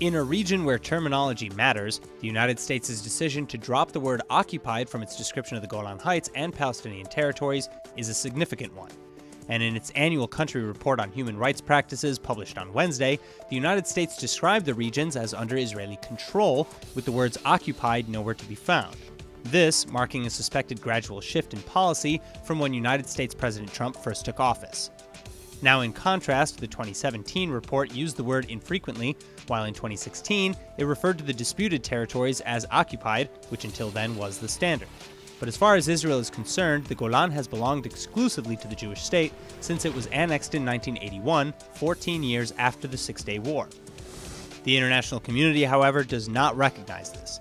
In a region where terminology matters, the United States' decision to drop the word occupied from its description of the Golan Heights and Palestinian territories is a significant one. And in its annual country report on human rights practices published on Wednesday, the United States described the regions as under Israeli control, with the words occupied nowhere to be found. This marking a suspected gradual shift in policy from when United States President Trump first took office. Now, in contrast, the 2017 report used the word infrequently, while in 2016, it referred to the disputed territories as occupied, which until then was the standard. But as far as Israel is concerned, the Golan has belonged exclusively to the Jewish state since it was annexed in 1981, 14 years after the Six-Day War. The international community, however, does not recognize this.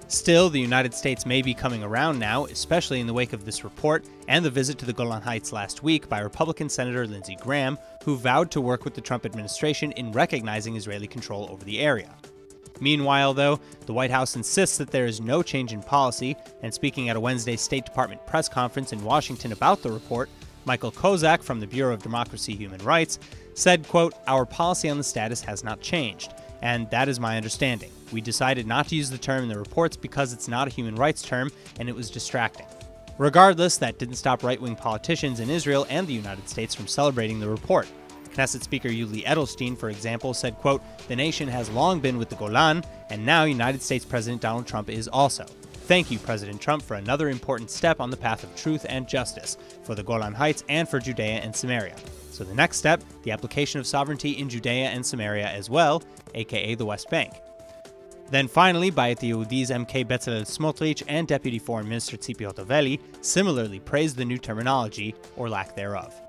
Still, the United States may be coming around now, especially in the wake of this report and the visit to the Golan Heights last week by Republican Senator Lindsey Graham, who vowed to work with the Trump administration in recognizing Israeli control over the area. Meanwhile, though, the White House insists that there is no change in policy, and speaking at a Wednesday State Department press conference in Washington about the report, Michael Kozak from the Bureau of Democracy and Human Rights said, quote, "Our policy on the status has not changed, and that is my understanding. We decided not to use the term in the reports because it's not a human rights term, and it was distracting." Regardless, that didn't stop right-wing politicians in Israel and the United States from celebrating the report. Knesset Speaker Yuli Edelstein, for example, said, quote, "The nation has long been with the Golan, and now United States President Donald Trump is also. Thank you, President Trump, for another important step on the path of truth and justice for the Golan Heights and for Judea and Samaria. So the next step, the application of sovereignty in Judea and Samaria as well, aka the West Bank." Then finally, Bayit Yehudi's MK Bezalel Smotrich and Deputy Foreign Minister Tzipi Hotovely similarly praised the new terminology, or lack thereof.